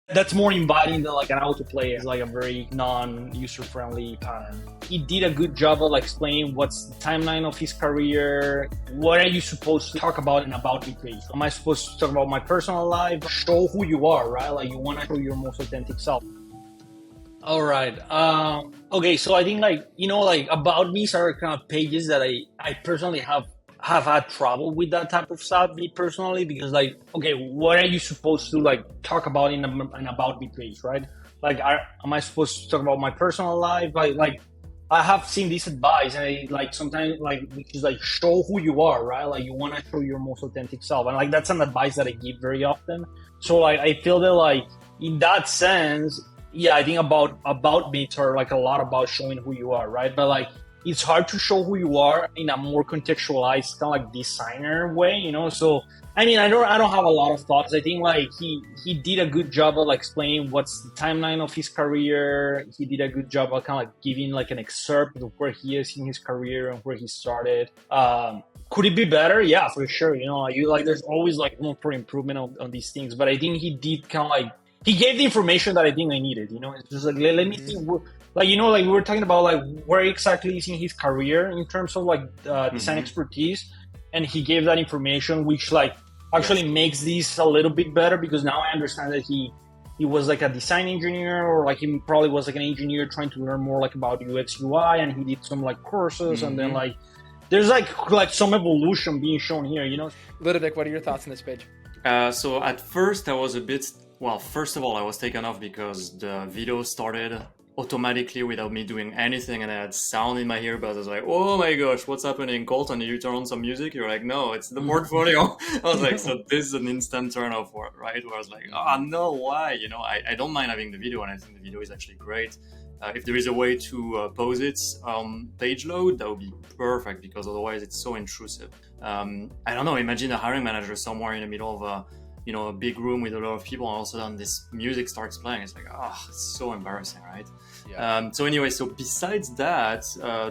That's more inviting than like an autoplay. It's like a very non-user friendly pattern. He did a good job of like explaining what's the timeline of his career. What are you supposed to talk about in about me page? Am I supposed to talk about my personal life? Show who you are, right? Like you want to show your most authentic self. All right. Okay. So I think like, like about me are kind of pages that I personally have had trouble with that type of stuff, me personally, because like, okay, what are you supposed to like talk about in an about me page, right? Like, am I supposed to talk about my personal life? Like I have seen this advice, and I like sometimes like which is like show who you are, right? Like you want to show your most authentic self, and like that's an advice that I give very often. So like I feel that like in that sense, yeah, I think about beats are like a lot about showing who you are, right? But like it's hard to show who you are in a more contextualized kind of like designer way, So I mean, I don't have a lot of thoughts. I think like he did a good job of like explaining what's the timeline of his career. He did a good job of kind of like giving like an excerpt of where he is in his career and where he started. Could it be better? Yeah, for sure. There's always like room for improvement on these things. But I think he did kind of like he gave the information that I think I needed. It's just like let me see. Like like we were talking about like where exactly is in his career in terms of like design expertise, and he gave that information, which like actually makes this a little bit better because now I understand that he was like a design engineer, or like he probably was like an engineer trying to learn more like about UX UI, and he did some like courses, and then like there's like some evolution being shown here. Ludovic, what are your thoughts on this page? So at first I was a bit, well, first of all, I was taken off because the video started automatically without me doing anything, and I had sound in my earbuds. I was like, oh my gosh, what's happening? Colton, you turn on some music? You're like, no, it's the portfolio. I was like, so this is an instant turn off, right? Where I was like, oh no, why? I don't mind having the video, and I think the video is actually great. If there is a way to pause it page load, that would be perfect, because otherwise it's so intrusive. I don't know, imagine a hiring manager somewhere in the middle of a big room with a lot of people, and all of a sudden this music starts playing. It's like, it's so embarrassing, right? Yeah. So anyway, so besides that,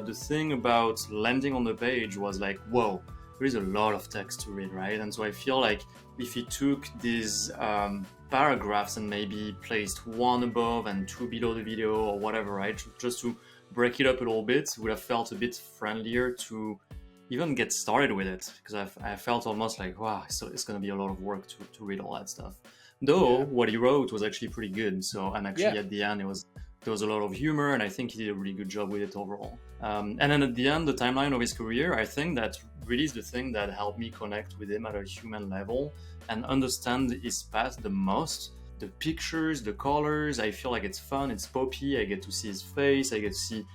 the thing about landing on the page was like, whoa, there is a lot of text to read, right? And so I feel like if he took these paragraphs and maybe placed one above and two below the video or whatever, right? Just to break it up a little bit, would have felt a bit friendlier to even get started with it, because I felt almost like, wow, so it's going to be a lot of work to read all that stuff. Though what he wrote was actually pretty good. So, and actually at the end, there was a lot of humor, and I think he did a really good job with it overall. And then at the end, the timeline of his career, I think that really is the thing that helped me connect with him at a human level and understand his path the most. The pictures, the colors, I feel like it's fun, it's poppy, I get to see his face, I get to see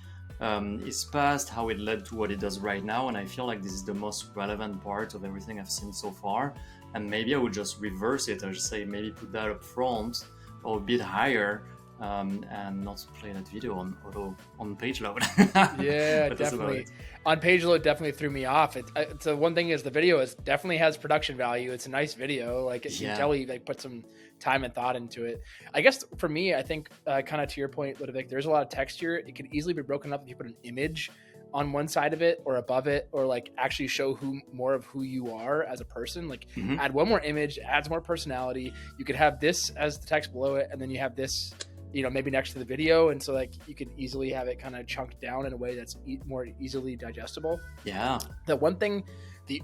his past, how it led to what he does right now, and I feel like this is the most relevant part of everything I've seen so far. And maybe I would just reverse it. I would just say maybe put that up front or a bit higher, and not play that video on page load. Yeah, definitely. On page load definitely threw me off. It's one thing is the video definitely has production value. It's a nice video. Like you can tell he like put some time and thought into it. I guess for me, I think kind of to your point, Ludovic, there's a lot of text here. It could easily be broken up if you put an image on one side of it or above it, or like actually show more of who you are as a person. Like add one more image, adds more personality. You could have this as the text below it, and then you have this, maybe next to the video. And so like you could easily have it kind of chunked down in a way that's more easily digestible. Yeah. The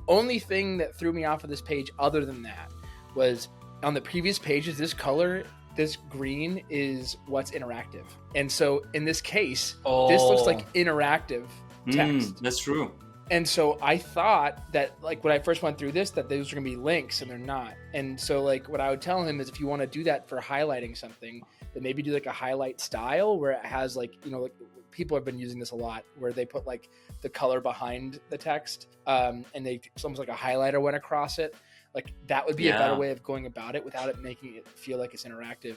only thing that threw me off of this page other than that was on the previous pages, this color, this green is what's interactive. And so in this case, this looks like interactive text. That's true. And so I thought that like when I first went through this, that those are gonna be links, and they're not. And so like what I would tell him is if you want to do that for highlighting something, then maybe do like a highlight style where it has like, like people have been using this a lot, where they put like the color behind the text, and it's almost like a highlighter went across it. Like that would be a better way of going about it without it making it feel like it's interactive.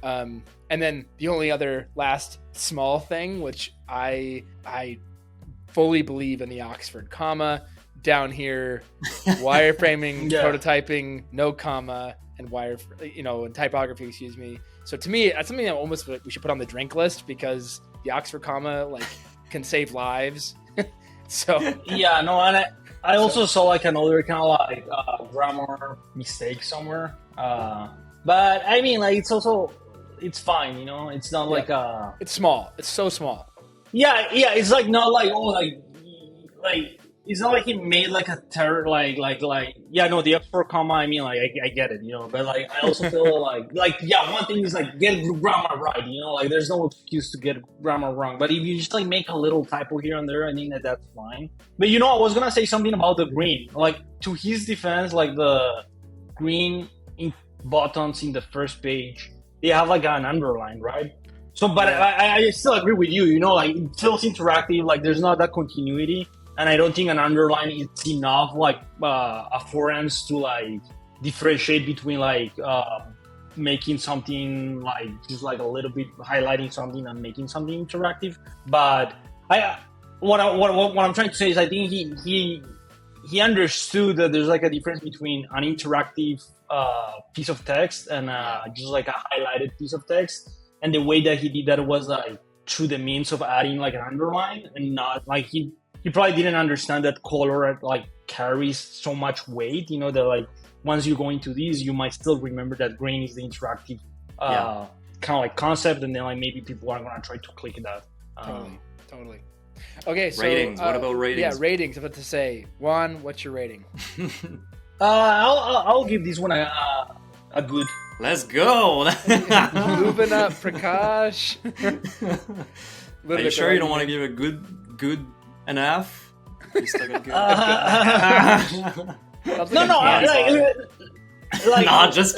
And then the only other last small thing, which I fully believe in the Oxford comma down here, wireframing, prototyping, no comma, and and typography, excuse me. So to me, that's something that almost we should put on the drink list, because the Oxford comma like can save lives. So yeah, no, and I also saw like another kind of like grammar mistake somewhere. But I mean, like it's fine, you know. It's not like It's small. It's so small. yeah. It's like not like like it's not like he made like a terror yeah, no, the F4 comma. I mean, like I get it, you know. But like I also feel like yeah, one thing is like get grammar right, you know. Like there's no excuse to get grammar wrong. But if you just like make a little typo here and there, I think that's fine. But you know, I was gonna say something about the green. Like to his defense, like the green buttons in the first page, they have like an underline, right? So, but I still agree with you. You know, like it feels interactive. Like there's not that continuity, and I don't think an underline is enough, like a forens to like differentiate between like making something like just like a little bit highlighting something and making something interactive. But what I'm trying to say is I think he understood that there's like a difference between an interactive piece of text and just like a highlighted piece of text, and the way that he did that was like through the means of adding like an underline, and not like he probably didn't understand that color like carries so much weight, you know, that like once you go into these you might still remember that green is the interactive kind of like concept, and then like maybe people are gonna try to click that. Totally. Okay, so ratings. What about ratings? Yeah, ratings. I'm about to say, Juan, what's your rating? I'll give this one a good. Let's go. Moving up, Prakash. Are you sure you don't want to give a good enough? Just like a good. No, just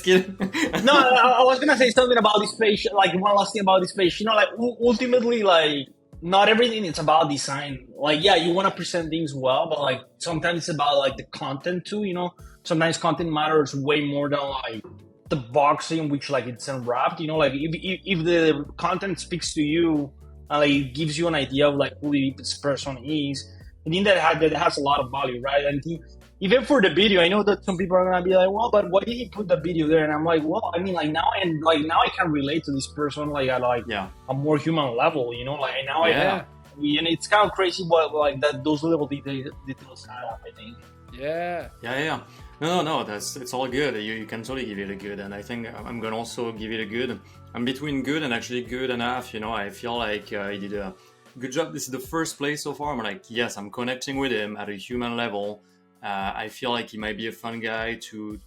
kidding. No, I was gonna say something about this page. Like one last thing about this page. You know, like ultimately, like not everything is about design. Like, yeah, you want to present things well, but like sometimes it's about like the content too. You know, sometimes content matters way more than like the box in which like it's unwrapped. You know, like if the content speaks to you and like it gives you an idea of like who this person is, I think that has a lot of value, right? And even for the video, I know that some people are gonna be like, well, but why did he put the video there? And I'm like, well, I mean, like now I can relate to this person like at like a more human level, you know, like now and it's kind of crazy what like that those little details have, I think. Yeah. No, it's all good. You can totally give it a good, and I think I'm gonna also give it a good. I'm between good and actually good enough. You know, I feel like he did a good job. This is the first play so far. I'm like, yes, I'm connecting with him at a human level. I feel like he might be a fun guy to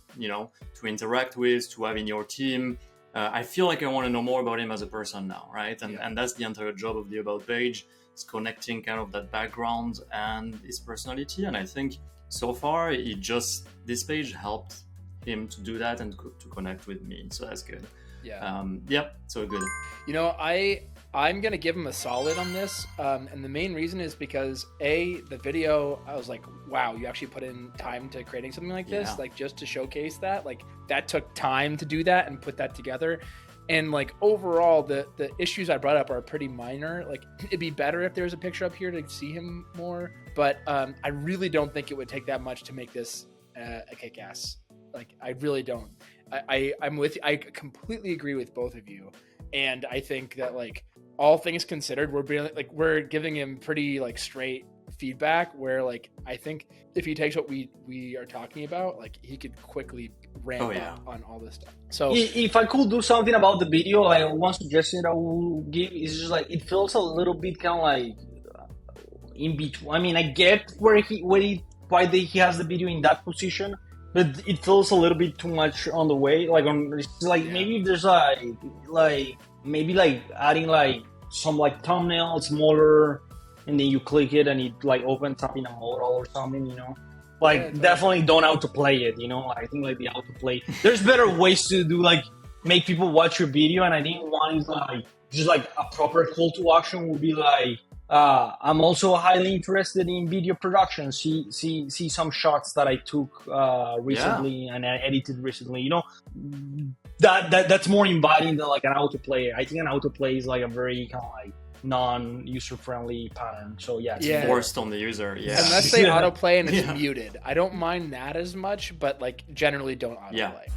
interact with, to have in your team. I feel like I want to know more about him as a person now, right? And that's the entire job of the About page. It's connecting kind of that background and his personality. And I think so far, this page helped him to do that and to connect with me. So that's good. Yeah. So good. You know, I'm gonna give him a solid on this, and the main reason is because the video, I was like, wow, you actually put in time to creating something like this, like just to showcase that, like that took time to do that and put that together. And like overall, the issues I brought up are pretty minor. Like it'd be better if there was a picture up here to see him more, but I really don't think it would take that much to make this a kick-ass. Like I really don't. I'm with you. I completely agree with both of you, and I think that like all things considered, we're giving him pretty like straight feedback. Where like I think if he takes what we are talking about, like he could quickly ramp up on all this stuff. So if I could do something about the video, like one suggestion I will give is just like it feels a little bit kind of like in between. I mean, I get why he has the video in that position. But it feels a little bit too much on the way. Maybe there's maybe like adding like some like thumbnail smaller, and then you click it and it like opens up in a modal or something, you know. Like definitely don't autoplay it, you know. I think like the autoplay. There's better ways to do like make people watch your video, and I think one is like just like a proper call to action would be like. I'm also highly interested in video production. See some shots that I took recently and I edited recently. You know, that's more inviting than like an autoplay. I think an autoplay is like a very kind of like non-user friendly pattern. So it's forced on the user. Yeah, unless they autoplay and it's muted. I don't mind that as much, but like generally don't autoplay.